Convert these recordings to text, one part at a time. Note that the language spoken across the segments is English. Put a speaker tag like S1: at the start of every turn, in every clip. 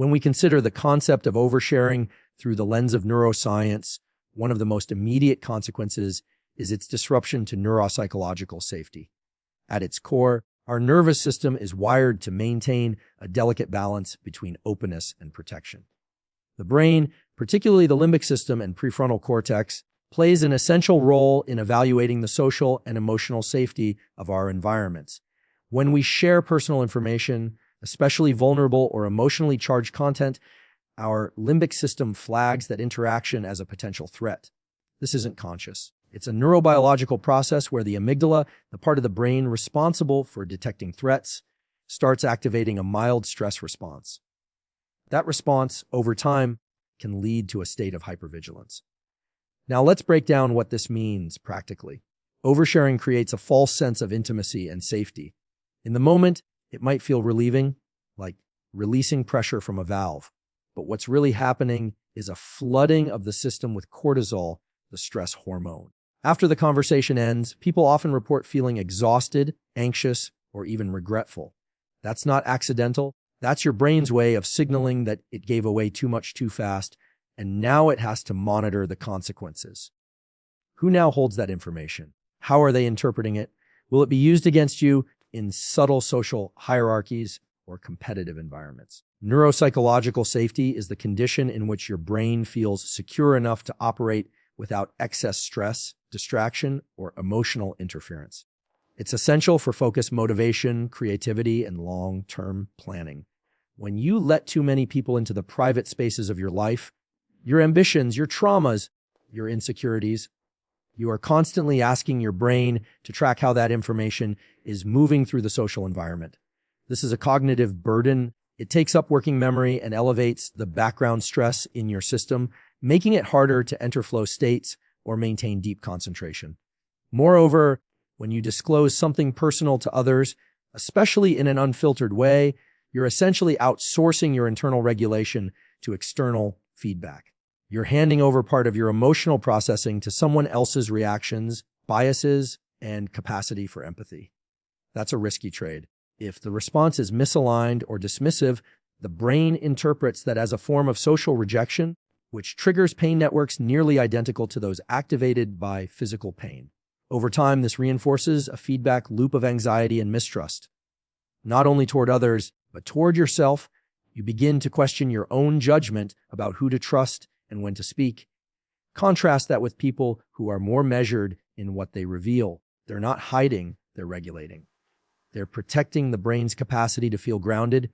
S1: When we consider the concept of oversharing through the lens of neuroscience, one of the most immediate consequences is its disruption to neuropsychological safety. At its core, our nervous system is wired to maintain a delicate balance between openness and protection. The brain, particularly the limbic system and prefrontal cortex, plays an essential role in evaluating the social and emotional safety of our environments. When we share personal information, especially vulnerable or emotionally charged content, our limbic system flags that interaction as a potential threat. This isn't conscious. It's a neurobiological process where the amygdala, the part of the brain responsible for detecting threats, starts activating a mild stress response. That response, over time, can lead to a state of hypervigilance. Now let's break down what this means practically. Oversharing creates a false sense of intimacy and safety. In the moment, it might feel relieving, like releasing pressure from a valve. But what's really happening is a flooding of the system with cortisol, the stress hormone. After the conversation ends, people often report feeling exhausted, anxious, or even regretful. That's not accidental. That's your brain's way of signaling that it gave away too much too fast, and now it has to monitor the consequences. Who now holds that information? How are they interpreting it? Will it be used against you in subtle social hierarchies or competitive environments? Neuropsychological safety is the condition in which your brain feels secure enough to operate without excess stress, distraction, or emotional interference. It's essential for focus, motivation, creativity, and long-term planning. When you let too many people into the private spaces of your life, your ambitions, your traumas, your insecurities, you are constantly asking your brain to track how that information is moving through the social environment. This is a cognitive burden. It takes up working memory and elevates the background stress in your system, making it harder to enter flow states or maintain deep concentration. Moreover, when you disclose something personal to others, especially in an unfiltered way, you're essentially outsourcing your internal regulation to external feedback. You're handing over part of your emotional processing to someone else's reactions, biases, and capacity for empathy. That's a risky trade. If the response is misaligned or dismissive, the brain interprets that as a form of social rejection, which triggers pain networks nearly identical to those activated by physical pain. Over time, this reinforces a feedback loop of anxiety and mistrust. Not only toward others, but toward yourself. You begin to question your own judgment about who to trust and when to speak. Contrast that with people who are more measured in what they reveal. They're not hiding, they're regulating. They're protecting the brain's capacity to feel grounded,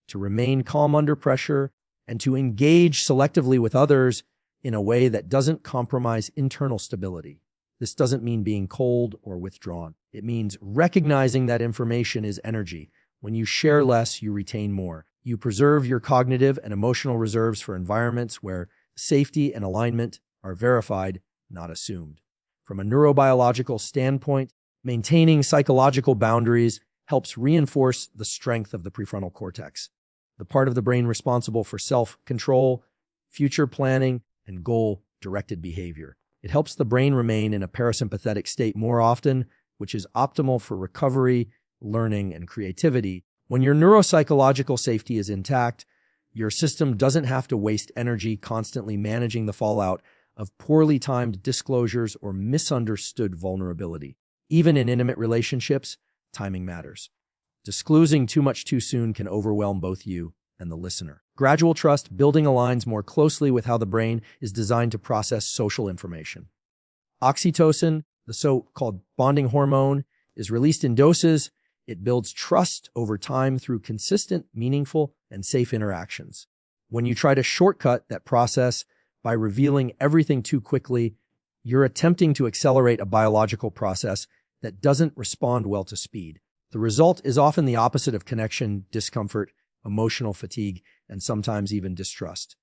S1: to remain calm under pressure, and to engage selectively with others in a way that doesn't compromise internal stability. This doesn't mean being cold or withdrawn. It means recognizing that information is energy. When you share less, you retain more. You preserve your cognitive and emotional reserves for environments where safety and alignment are verified, not assumed. From a neurobiological standpoint, maintaining psychological boundaries helps reinforce the strength of the prefrontal cortex, the part of the brain responsible for self-control, future planning, and goal-directed behavior. It helps the brain remain in a parasympathetic state more often, which is optimal for recovery, learning, and creativity. When your neuropsychological safety is intact, your system doesn't have to waste energy constantly managing the fallout of poorly timed disclosures or misunderstood vulnerability. Even in intimate relationships, timing matters. Disclosing too much too soon can overwhelm both you and the listener. Gradual trust building aligns more closely with how the brain is designed to process social information. Oxytocin, the so-called bonding hormone, is released in doses. It builds trust over time through consistent, meaningful, and safe interactions. When you try to shortcut that process by revealing everything too quickly, you're attempting to accelerate a biological process that doesn't respond well to speed. The result is often the opposite of connection, discomfort, emotional fatigue, and sometimes even distrust.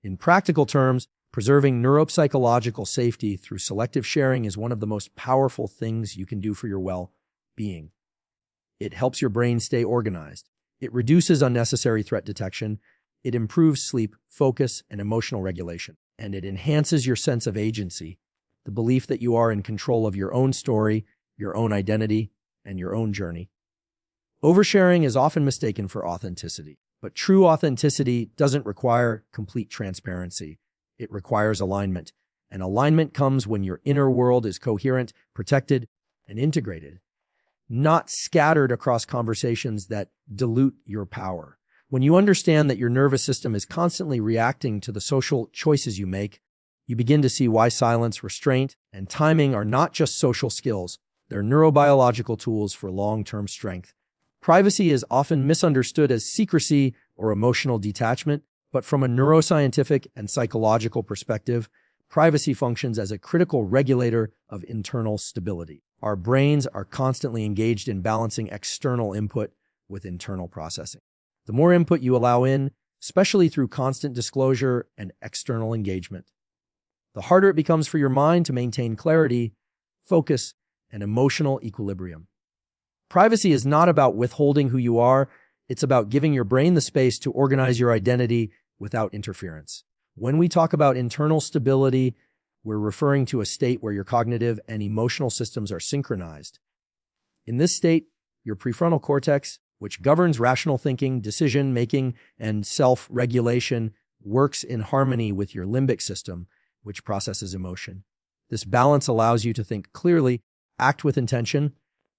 S1: In practical terms, preserving neuropsychological safety through selective sharing is one of the most powerful things you can do for your well-being. It helps your brain stay organized. It reduces unnecessary threat detection. It improves sleep, focus, and emotional regulation. And it enhances your sense of agency, the belief that you are in control of your own story, your own identity, and your own journey. Oversharing is often mistaken for authenticity, But true authenticity doesn't require complete transparency. It requires alignment. And alignment comes when your inner world is coherent, protected, and integrated, not scattered across conversations that dilute your power. When you understand that your nervous system is constantly reacting to the social choices you make, you begin to see why silence, restraint, and timing are not just social skills. They're neurobiological tools for long-term strength. Privacy is often misunderstood as secrecy or emotional detachment, but from a neuroscientific and psychological perspective, privacy functions as a critical regulator of internal stability. Our brains are constantly engaged in balancing external input with internal processing. The more input you allow in, especially through constant disclosure and external engagement, the harder it becomes for your mind to maintain clarity, focus, and emotional equilibrium. Privacy is not about withholding who you are. It's about giving your brain the space to organize your identity without interference. When we talk about internal stability, we're referring to a state where your cognitive and emotional systems are synchronized. In this state, your prefrontal cortex, which governs rational thinking, decision-making, and self-regulation, works in harmony with your limbic system, which processes emotion. This balance allows you to think clearly, act with intention,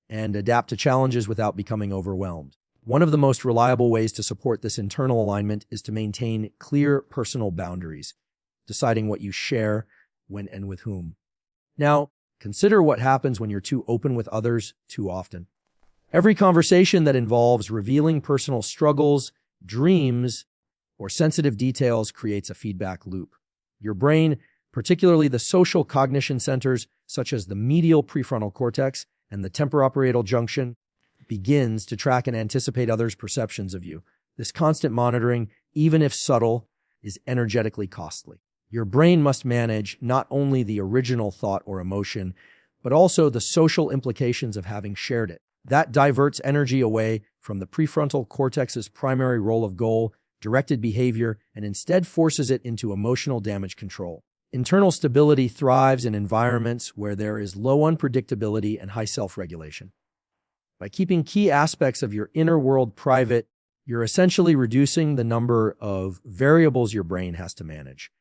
S1: and adapt to challenges without becoming overwhelmed. One of the most reliable ways to support this internal alignment is to maintain clear personal boundaries, deciding what you share, when and with whom. Now, consider what happens when you're too open with others too often. Every conversation that involves revealing personal struggles, dreams, or sensitive details creates a feedback loop. Your brain, particularly the social cognition centers such as the medial prefrontal cortex and the temporoparietal junction, begins to track and anticipate others' perceptions of you. This constant monitoring, even if subtle, is energetically costly. Your brain must manage not only the original thought or emotion, but also the social implications of having shared it. That diverts energy away from the prefrontal cortex's primary role of goal-directed behavior and instead forces it into emotional damage control. Internal stability thrives in environments where there is low unpredictability and high self-regulation. By keeping key aspects of your inner world private, you're essentially reducing the number of variables your brain has to manage.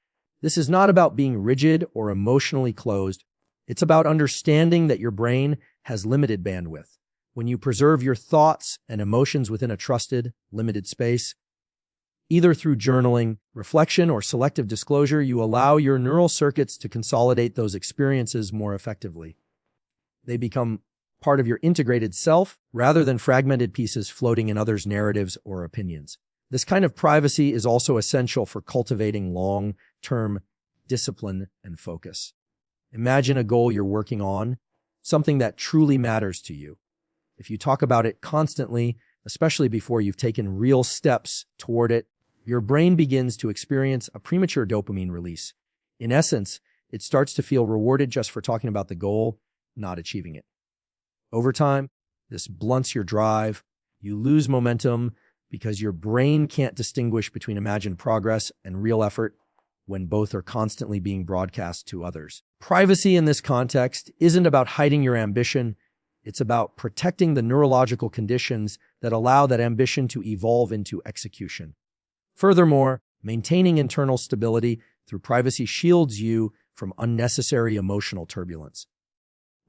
S1: This is not about being rigid or emotionally closed. It's about understanding that your brain has limited bandwidth. When you preserve your thoughts and emotions within a trusted, limited space, either through journaling, reflection, or selective disclosure, you allow your neural circuits to consolidate those experiences more effectively. They become part of your integrated self rather than fragmented pieces floating in others' narratives or opinions. This kind of privacy is also essential for cultivating long-term discipline and focus. Imagine a goal you're working on, something that truly matters to you. If you talk about it constantly, especially before you've taken real steps toward it, your brain begins to experience a premature dopamine release. In essence, it starts to feel rewarded just for talking about the goal, not achieving it. Over time, this blunts your drive. You lose momentum because your brain can't distinguish between imagined progress and real effort when both are constantly being broadcast to others. Privacy in this context isn't about hiding your ambition. It's about protecting the neurological conditions that allow that ambition to evolve into execution. Furthermore, maintaining internal stability through privacy shields you from unnecessary emotional turbulence.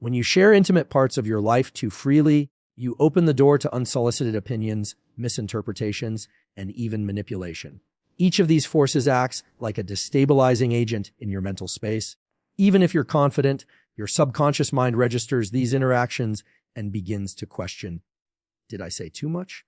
S1: When you share intimate parts of your life too freely, you open the door to unsolicited opinions, misinterpretations, and even manipulation. Each of these forces acts like a destabilizing agent in your mental space. Even if you're confident, your subconscious mind registers these interactions and begins to question, did I say too much?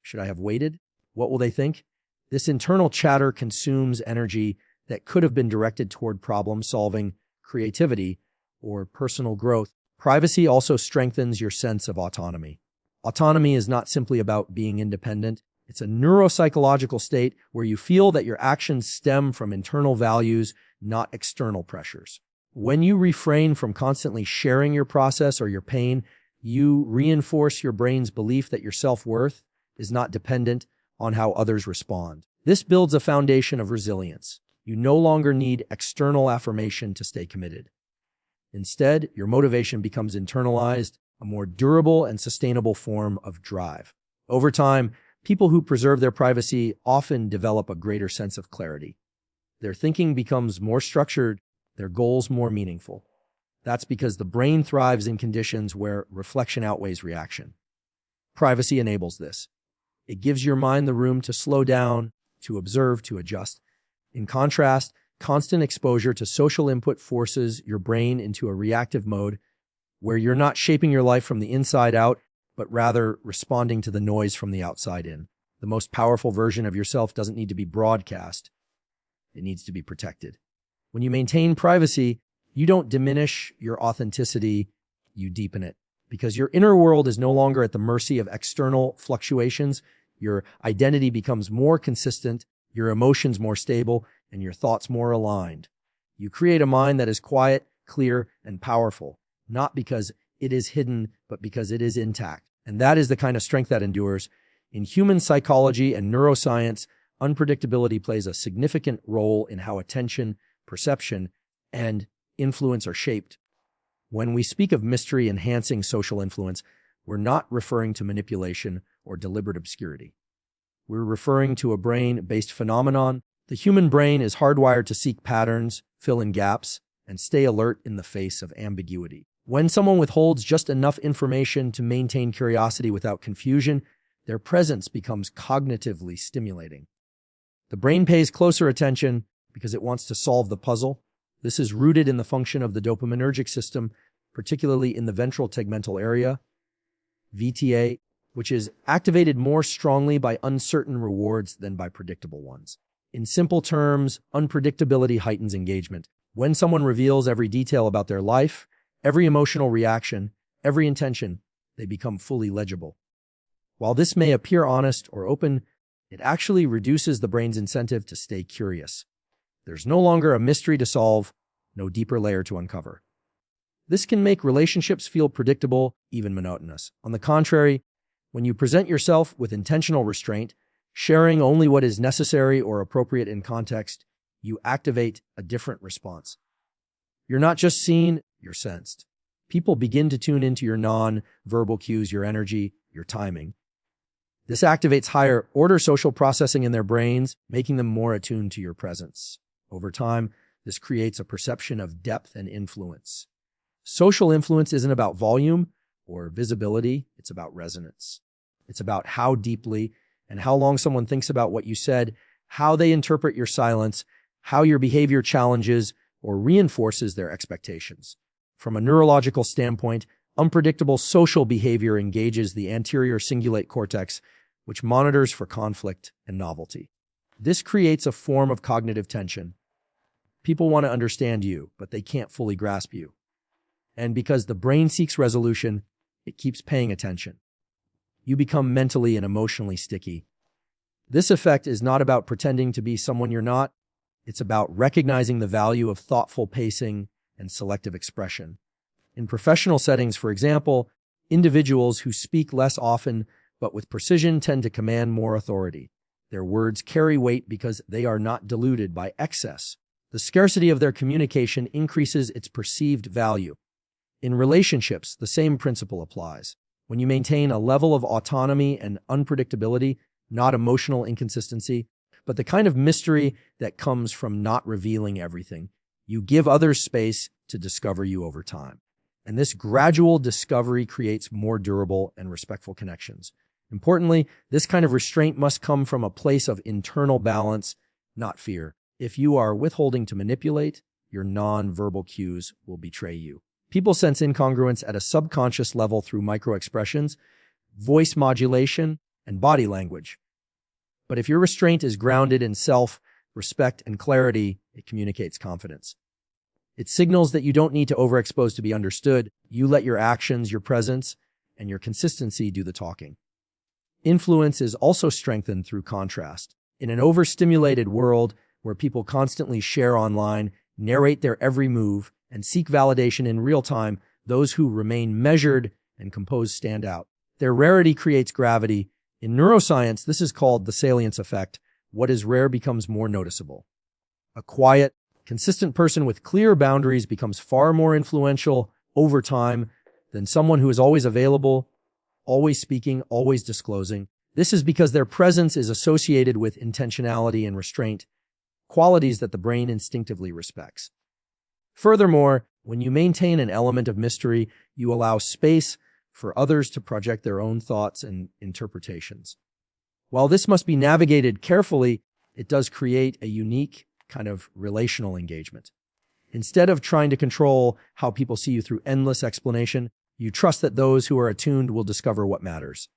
S1: Should I have waited? What will they think? This internal chatter consumes energy that could have been directed toward problem solving, creativity, or personal growth. Privacy also strengthens your sense of autonomy. Autonomy is not simply about being independent. It's a neuropsychological state where you feel that your actions stem from internal values, not external pressures. When you refrain from constantly sharing your process or your pain, you reinforce your brain's belief that your self-worth is not dependent on how others respond. This builds a foundation of resilience. You no longer need external affirmation to stay committed. Instead, your motivation becomes internalized, a more durable and sustainable form of drive. Over time, People who preserve their privacy often develop a greater sense of clarity. Their thinking becomes more structured, their goals more meaningful. That's because the brain thrives in conditions where reflection outweighs reaction. Privacy enables this. It gives your mind the room to slow down, to observe, to adjust. In contrast, constant exposure to social input forces your brain into a reactive mode where you're not shaping your life from the inside out, but rather responding to the noise from the outside in. The most powerful version of yourself doesn't need to be broadcast. It needs to be protected. When you maintain privacy, you don't diminish your authenticity, you deepen it. Because your inner world is no longer at the mercy of external fluctuations, your identity becomes more consistent, your emotions more stable, and your thoughts more aligned. You create a mind that is quiet, clear, and powerful, not because it is hidden, but because it is intact. And that is the kind of strength that endures. In human psychology and neuroscience, unpredictability plays a significant role in how attention, perception, and influence are shaped. When we speak of mystery enhancing social influence, we're not referring to manipulation or deliberate obscurity. We're referring to a brain-based phenomenon. The human brain is hardwired to seek patterns, fill in gaps, and stay alert in the face of ambiguity. When someone withholds just enough information to maintain curiosity without confusion, their presence becomes cognitively stimulating. The brain pays closer attention because it wants to solve the puzzle. This is rooted in the function of the dopaminergic system, particularly in the ventral tegmental area, VTA, which is activated more strongly by uncertain rewards than by predictable ones. In simple terms, unpredictability heightens engagement. When someone reveals every detail about their life, every emotional reaction, every intention, they become fully legible. While this may appear honest or open, it actually reduces the brain's incentive to stay curious. There's no longer a mystery to solve, no deeper layer to uncover. This can make relationships feel predictable, even monotonous. On the contrary, when you present yourself with intentional restraint, sharing only what is necessary or appropriate in context, you activate a different response. You're not just seen, you're sensed. People begin to tune into your non-verbal cues, your energy, your timing. This activates higher-order social processing in their brains, making them more attuned to your presence. Over time, this creates a perception of depth and influence. Social influence isn't about volume or visibility, it's about resonance. It's about how deeply and how long someone thinks about what you said, how they interpret your silence, how your behavior challenges or reinforces their expectations. From a neurological standpoint, unpredictable social behavior engages the anterior cingulate cortex, which monitors for conflict and novelty. This creates a form of cognitive tension. People want to understand you, but they can't fully grasp you. And because the brain seeks resolution, it keeps paying attention. You become mentally and emotionally sticky. This effect is not about pretending to be someone you're not. It's about recognizing the value of thoughtful pacing and selective expression. In professional settings, for example, individuals who speak less often but with precision tend to command more authority. Their words carry weight because they are not diluted by excess. The scarcity of their communication increases its perceived value. In relationships, the same principle applies. When you maintain a level of autonomy and unpredictability, not emotional inconsistency, but the kind of mystery that comes from not revealing everything, you give others space to discover you over time. And this gradual discovery creates more durable and respectful connections. Importantly, this kind of restraint must come from a place of internal balance, not fear. If you are withholding to manipulate, your non-verbal cues will betray you. People sense incongruence at a subconscious level through microexpressions, voice modulation, and body language. But if your restraint is grounded in self-respect and clarity, it communicates confidence. It signals that you don't need to overexpose to be understood. You let your actions, your presence, and your consistency do the talking. Influence is also strengthened through contrast. In an overstimulated world where people constantly share online, narrate their every move, and seek validation in real time, those who remain measured and composed stand out. Their rarity creates gravity. In neuroscience, this is called the salience effect. What is rare becomes more noticeable. A quiet, consistent person with clear boundaries becomes far more influential over time than someone who is always available, always speaking, always disclosing. This is because their presence is associated with intentionality and restraint, qualities that the brain instinctively respects. Furthermore, when you maintain an element of mystery, you allow space for others to project their own thoughts and interpretations. While this must be navigated carefully, it does create a unique kind of relational engagement. Instead of trying to control how people see you through endless explanation, you trust that those who are attuned will discover what matters.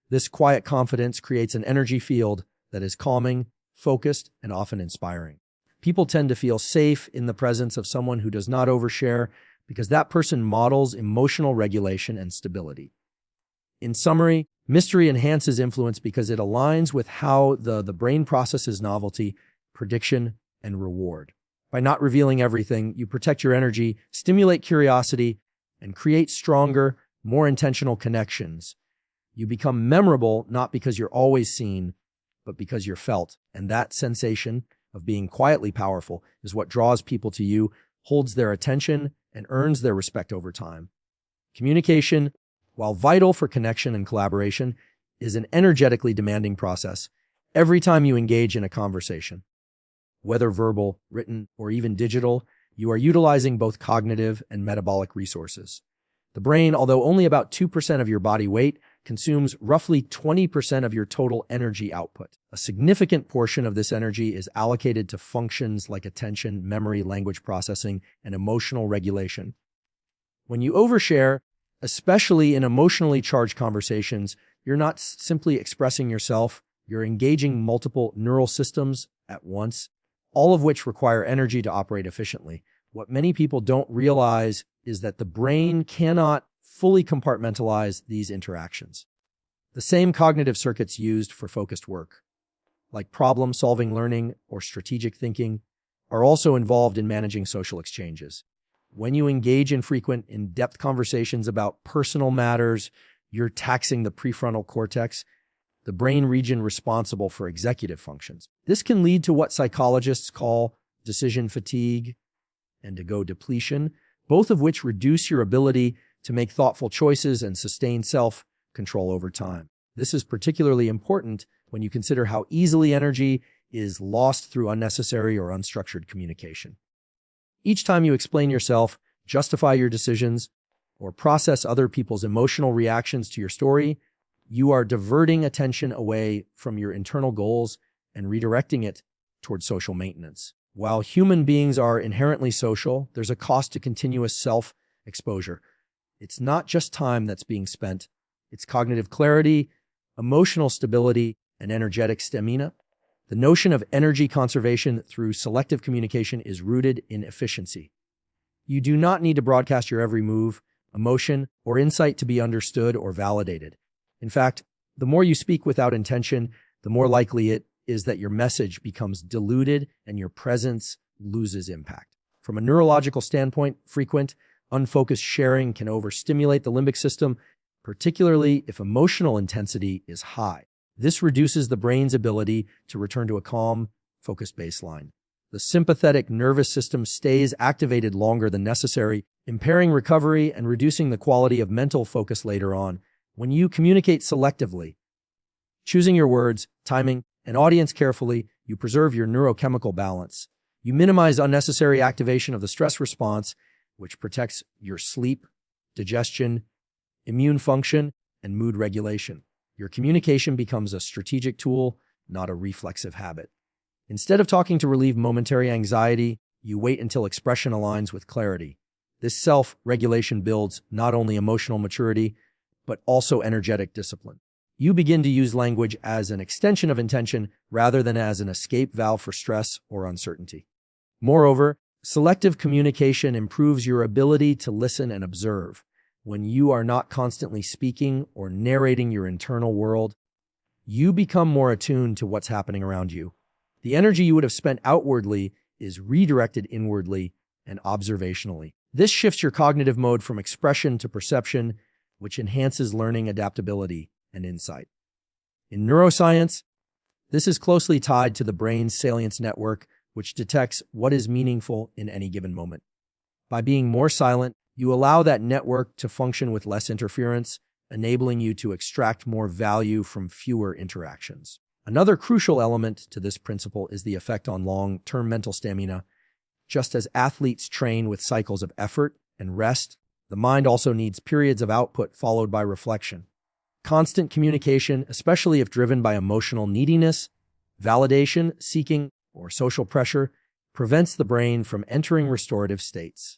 S1: This quiet confidence creates an energy field that is calming, focused, and often inspiring. People tend to feel safe in the presence of someone who does not overshare because that person models emotional regulation and stability. In summary, mystery enhances influence because it aligns with how the brain processes novelty, prediction, and reward. By not revealing everything, you protect your energy, stimulate curiosity, and create stronger, more intentional connections. You become memorable not because you're always seen, but because you're felt. And that sensation of being quietly powerful is what draws people to you, holds their attention, and earns their respect over time. Communication, while vital for connection and collaboration, is an energetically demanding process every time you engage in a conversation. Whether verbal, written, or even digital, you are utilizing both cognitive and metabolic resources. The brain, although only about 2% of your body weight, consumes roughly 20% of your total energy output. A significant portion of this energy is allocated to functions like attention, memory, language processing, and emotional regulation. When you overshare, especially in emotionally charged conversations, you're not simply expressing yourself, you're engaging multiple neural systems at once, all of which require energy to operate efficiently. What many people don't realize is that the brain cannot fully compartmentalize these interactions. The same cognitive circuits used for focused work, like problem-solving learning or strategic thinking, are also involved in managing social exchanges. When you engage in frequent, in-depth conversations about personal matters, you're taxing the prefrontal cortex, the brain region responsible for executive functions. This can lead to what psychologists call decision fatigue and ego depletion, both of which reduce your ability to make thoughtful choices and sustain self-control over time. This is particularly important when you consider how easily energy is lost through unnecessary or unstructured communication. Each time you explain yourself, justify your decisions, or process other people's emotional reactions to your story, you are diverting attention away from your internal goals and redirecting it towards social maintenance. While human beings are inherently social, there's a cost to continuous self-exposure. It's not just time that's being spent. It's cognitive clarity, emotional stability, and energetic stamina. The notion of energy conservation through selective communication is rooted in efficiency. You do not need to broadcast your every move, emotion, or insight to be understood or validated. In fact, the more you speak without intention, the more likely it is that your message becomes diluted and your presence loses impact. From a neurological standpoint, frequent, unfocused sharing can overstimulate the limbic system, particularly if emotional intensity is high. This reduces the brain's ability to return to a calm, focused baseline. The sympathetic nervous system stays activated longer than necessary, impairing recovery and reducing the quality of mental focus later on. When you communicate selectively, choosing your words, timing, and audience carefully, you preserve your neurochemical balance. You minimize unnecessary activation of the stress response, which protects your sleep, digestion, immune function, and mood regulation. Your communication becomes a strategic tool, not a reflexive habit. Instead of talking to relieve momentary anxiety, you wait until expression aligns with clarity. This self-regulation builds not only emotional maturity, but also energetic discipline. You begin to use language as an extension of intention rather than as an escape valve for stress or uncertainty. Moreover, selective communication improves your ability to listen and observe. When you are not constantly speaking or narrating your internal world, you become more attuned to what's happening around you. The energy you would have spent outwardly is redirected inwardly and observationally. This shifts your cognitive mode from expression to perception, which enhances learning, adaptability, and insight. In neuroscience, this is closely tied to the brain's salience network, which detects what is meaningful in any given moment. By being more silent, you allow that network to function with less interference, enabling you to extract more value from fewer interactions. Another crucial element to this principle is the effect on long-term mental stamina. Just as athletes train with cycles of effort and rest, the mind also needs periods of output followed by reflection. Constant communication, especially if driven by emotional neediness, validation, seeking, or social pressure, prevents the brain from entering restorative states.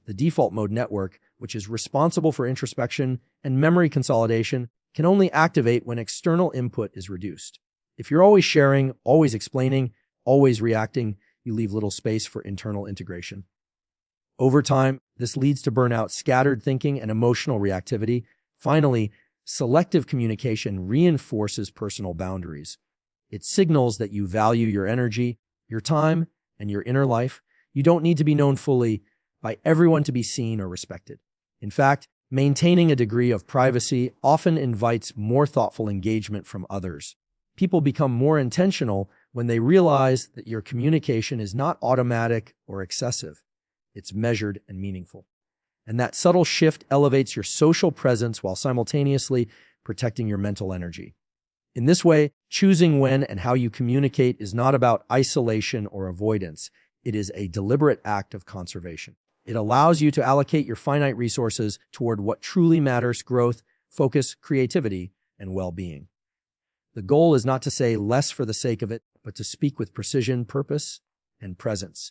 S1: The default mode network, which is responsible for introspection and memory consolidation, can only activate when external input is reduced. If you're always sharing, always explaining, always reacting, you leave little space for internal integration. Over time, this leads to burnout, scattered thinking, and emotional reactivity. Finally, selective communication reinforces personal boundaries. It signals that you value your energy, your time, and your inner life. You don't need to be known fully by everyone to be seen or respected. In fact, maintaining a degree of privacy often invites more thoughtful engagement from others. People become more intentional when they realize that your communication is not automatic or excessive. It's measured and meaningful. And that subtle shift elevates your social presence while simultaneously protecting your mental energy. In this way, choosing when and how you communicate is not about isolation or avoidance. It is a deliberate act of conservation. It allows you to allocate your finite resources toward what truly matters: growth, focus, creativity, and well-being. The goal is not to say less for the sake of it, but to speak with precision, purpose, and presence.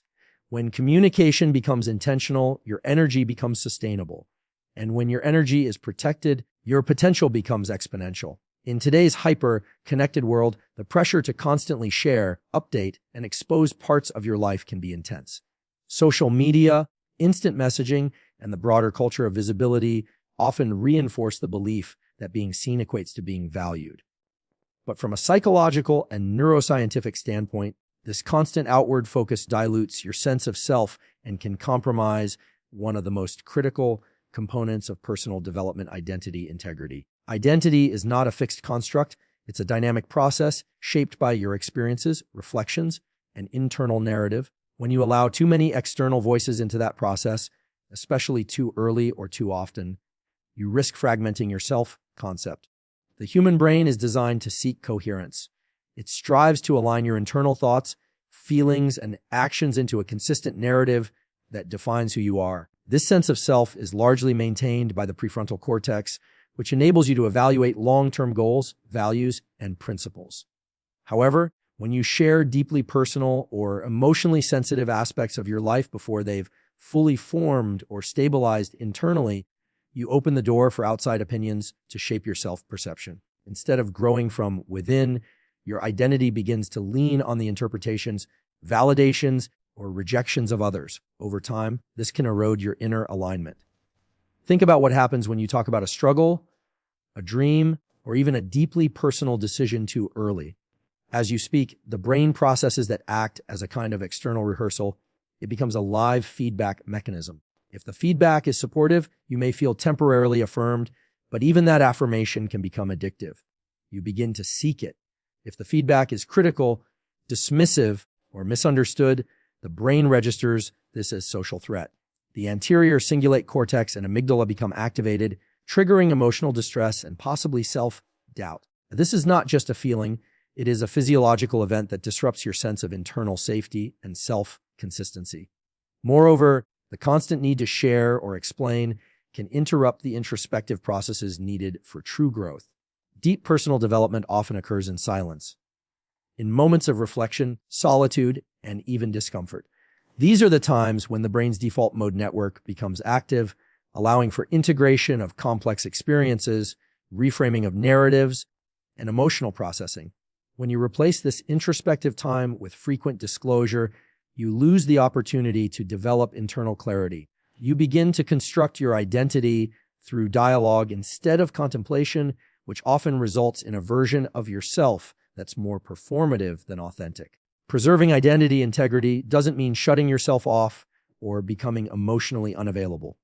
S1: When communication becomes intentional, your energy becomes sustainable. And when your energy is protected, your potential becomes exponential. In today's hyper-connected world, the pressure to constantly share, update, and expose parts of your life can be intense. Social media, instant messaging, and the broader culture of visibility often reinforce the belief that being seen equates to being valued. But from a psychological and neuroscientific standpoint, this constant outward focus dilutes your sense of self and can compromise one of the most critical components of personal development: identity integrity. Identity is not a fixed construct. It's a dynamic process shaped by your experiences, reflections, and internal narrative. When you allow too many external voices into that process, especially too early or too often, you risk fragmenting your self-concept. The human brain is designed to seek coherence. It strives to align your internal thoughts, feelings, and actions into a consistent narrative that defines who you are. This sense of self is largely maintained by the prefrontal cortex, which enables you to evaluate long-term goals, values, and principles. However, when you share deeply personal or emotionally sensitive aspects of your life before they've fully formed or stabilized internally, you open the door for outside opinions to shape your self-perception. Instead of growing from within, your identity begins to lean on the interpretations, validations, or rejections of others. Over time, this can erode your inner alignment. Think about what happens when you talk about a struggle, a dream, or even a deeply personal decision too early. As you speak, the brain processes that act as a kind of external rehearsal. It becomes a live feedback mechanism. If the feedback is supportive, you may feel temporarily affirmed, but even that affirmation can become addictive. You begin to seek it. If the feedback is critical, dismissive, or misunderstood, the brain registers this as social threat. The anterior cingulate cortex and amygdala become activated, triggering emotional distress and possibly self-doubt. This is not just a feeling. It is a physiological event that disrupts your sense of internal safety and self-consistency. Moreover, the constant need to share or explain can interrupt the introspective processes needed for true growth. Deep personal development often occurs in silence, in moments of reflection, solitude, and even discomfort. These are the times when the brain's default mode network becomes active, allowing for integration of complex experiences, reframing of narratives, and emotional processing. When you replace this introspective time with frequent disclosure, you lose the opportunity to develop internal clarity. You begin to construct your identity through dialogue instead of contemplation, which often results in a version of yourself that's more performative than authentic. Preserving identity integrity doesn't mean shutting yourself off or becoming emotionally unavailable.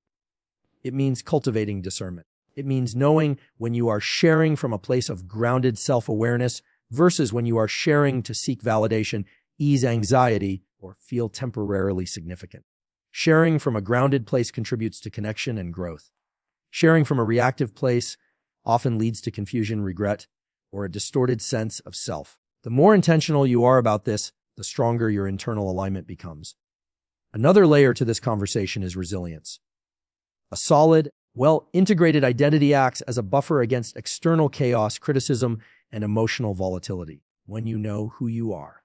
S1: It means cultivating discernment. It means knowing when you are sharing from a place of grounded self-awareness versus when you are sharing to seek validation, ease anxiety, or feel temporarily significant. Sharing from a grounded place contributes to connection and growth. Sharing from a reactive place often leads to confusion, regret, or a distorted sense of self. The more intentional you are about this, the stronger your internal alignment becomes. Another layer to this conversation is resilience. A solid, well-integrated identity acts as a buffer against external chaos, criticism, and emotional volatility when you know who you are.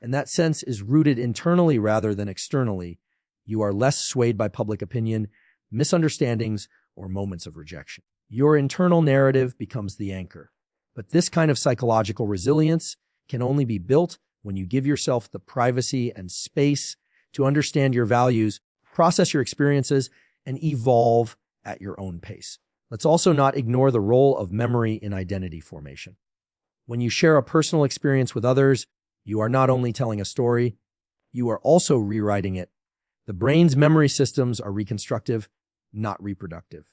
S1: And that sense is rooted internally rather than externally. You are less swayed by public opinion, misunderstandings, or moments of rejection. Your internal narrative becomes the anchor. But this kind of psychological resilience can only be built when you give yourself the privacy and space to understand your values, process your experiences, and evolve at your own pace. Let's also not ignore the role of memory in identity formation. When you share a personal experience with others, you are not only telling a story, you are also rewriting it. The brain's memory systems are reconstructive, not reproductive.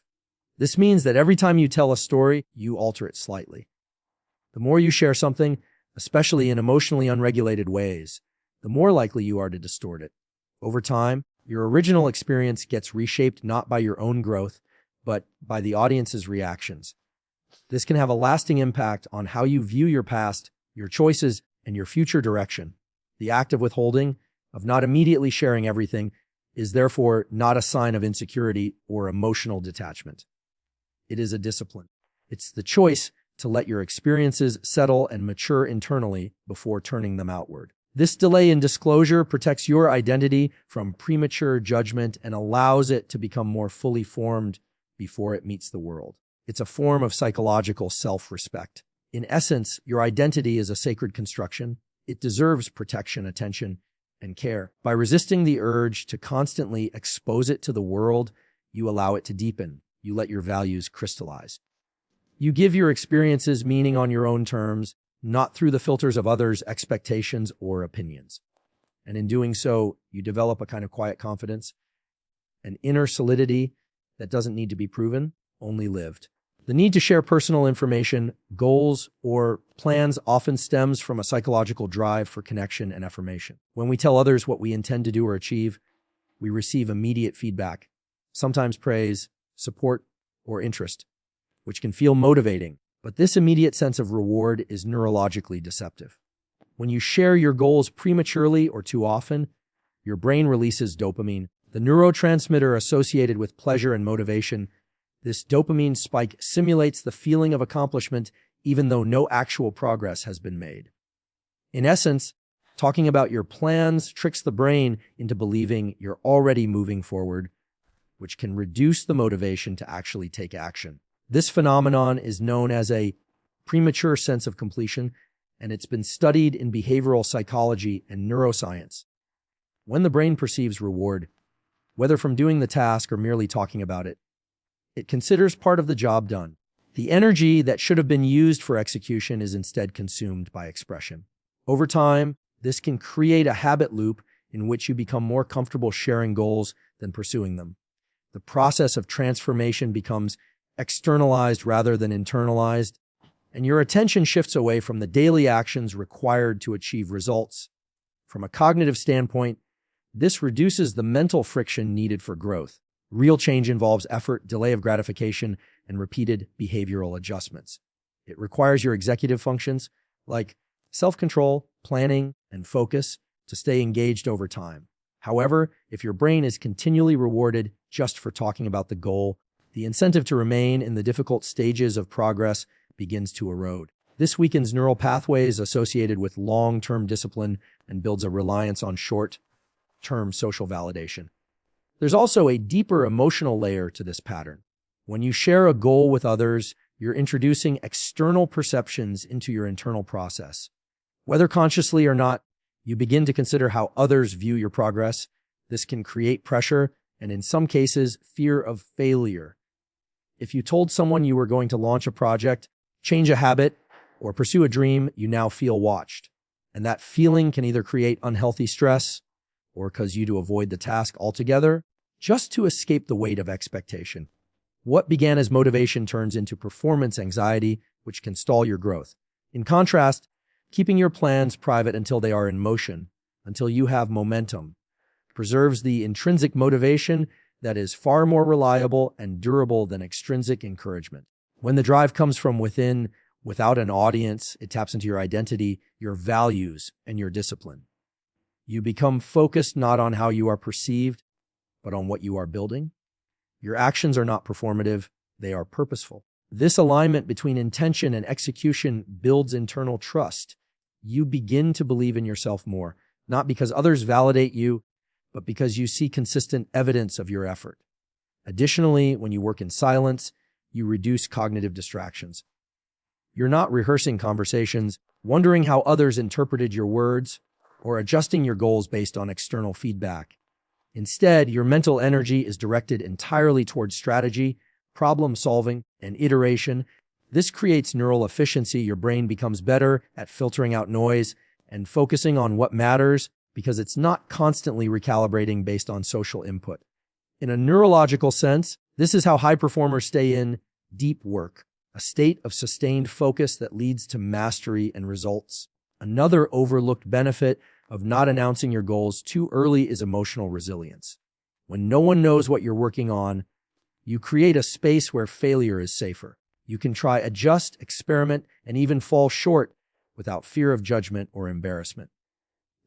S1: This means that every time you tell a story, you alter it slightly. The more you share something, especially in emotionally unregulated ways, the more likely you are to distort it. Over time, your original experience gets reshaped not by your own growth, but by the audience's reactions. This can have a lasting impact on how you view your past, your choices, and your future direction. The act of withholding, of not immediately sharing everything, is therefore not a sign of insecurity or emotional detachment. It is a discipline. It's the choice to let your experiences settle and mature internally before turning them outward. This delay in disclosure protects your identity from premature judgment and allows it to become more fully formed before it meets the world. It's a form of psychological self-respect. In essence, your identity is a sacred construction. It deserves protection, attention, and care. By resisting the urge to constantly expose it to the world, you allow it to deepen. You let your values crystallize. You give your experiences meaning on your own terms, not through the filters of others' expectations or opinions. And in doing so, you develop a kind of quiet confidence, an inner solidity that doesn't need to be proven, only lived. The need to share personal information, goals, or plans often stems from a psychological drive for connection and affirmation. When we tell others what we intend to do or achieve, we receive immediate feedback, sometimes praise, support, or interest, which can feel motivating. But this immediate sense of reward is neurologically deceptive. When you share your goals prematurely or too often, your brain releases dopamine, the neurotransmitter associated with pleasure and motivation. This dopamine spike simulates the feeling of accomplishment even though no actual progress has been made. In essence, talking about your plans tricks the brain into believing you're already moving forward, which can reduce the motivation to actually take action. This phenomenon is known as a premature sense of completion, and it's been studied in behavioral psychology and neuroscience. When the brain perceives reward, whether from doing the task or merely talking about it, it considers part of the job done. The energy that should have been used for execution is instead consumed by expression. Over time, this can create a habit loop in which you become more comfortable sharing goals than pursuing them. The process of transformation becomes externalized rather than internalized, and your attention shifts away from the daily actions required to achieve results. From a cognitive standpoint, this reduces the mental friction needed for growth. Real change involves effort, delay of gratification, and repeated behavioral adjustments. It requires your executive functions, like self-control, planning, and focus, to stay engaged over time. However, if your brain is continually rewarded just for talking about the goal, the incentive to remain in the difficult stages of progress begins to erode. This weakens neural pathways associated with long-term discipline and builds a reliance on short-term social validation. There's also a deeper emotional layer to this pattern. When you share a goal with others, you're introducing external perceptions into your internal process. Whether consciously or not, you begin to consider how others view your progress. This can create pressure and, in some cases, fear of failure. If you told someone you were going to launch a project, change a habit, or pursue a dream, you now feel watched. And that feeling can either create unhealthy stress or cause you to avoid the task altogether, just to escape the weight of expectation. What began as motivation turns into performance anxiety, which can stall your growth. In contrast, keeping your plans private until they are in motion, until you have momentum, preserves the intrinsic motivation that is far more reliable and durable than extrinsic encouragement. When the drive comes from within, without an audience, it taps into your identity, your values, and your discipline. You become focused not on how you are perceived, but on what you are building. Your actions are not performative, they are purposeful. This alignment between intention and execution builds internal trust. You begin to believe in yourself more, not because others validate you, but because you see consistent evidence of your effort. Additionally, when you work in silence, you reduce cognitive distractions. You're not rehearsing conversations, wondering how others interpreted your words, or adjusting your goals based on external feedback. Instead, your mental energy is directed entirely towards strategy, problem solving, and iteration. This creates neural efficiency. Your brain becomes better at filtering out noise and focusing on what matters because it's not constantly recalibrating based on social input. In a neurological sense, this is how high performers stay in deep work, a state of sustained focus that leads to mastery and results. Another overlooked benefit of not announcing your goals too early is emotional resilience. When no one knows what you're working on, you create a space where failure is safer. You can try, adjust, experiment, and even fall short without fear of judgment or embarrassment.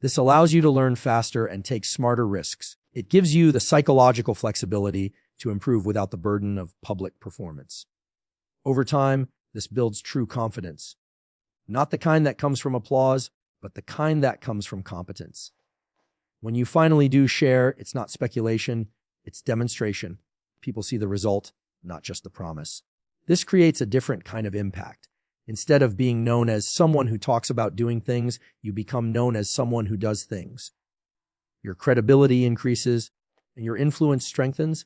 S1: This allows you to learn faster and take smarter risks. It gives you the psychological flexibility to improve without the burden of public performance. Over time, this builds true confidence. Not the kind that comes from applause, but the kind that comes from competence. When you finally do share, it's not speculation, it's demonstration. People see the result, not just the promise. This creates a different kind of impact. Instead of being known as someone who talks about doing things, you become known as someone who does things. Your credibility increases, and your influence strengthens,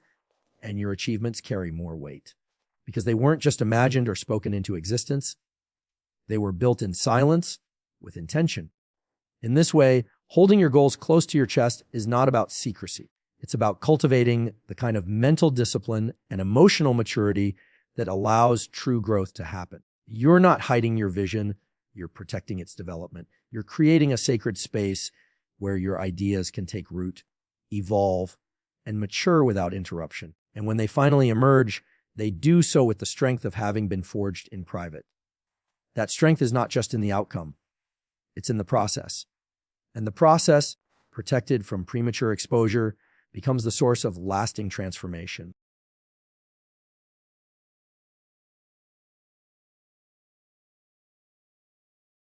S1: and your achievements carry more weight. Because they weren't just imagined or spoken into existence, they were built in silence with intention. In this way, holding your goals close to your chest is not about secrecy. It's about cultivating the kind of mental discipline and emotional maturity that allows true growth to happen. You're not hiding your vision, you're protecting its development. You're creating a sacred space where your ideas can take root, evolve, and mature without interruption. And when they finally emerge, they do so with the strength of having been forged in private. That strength is not just in the outcome, it's in the process. And the process, protected from premature exposure, becomes the source of lasting transformation.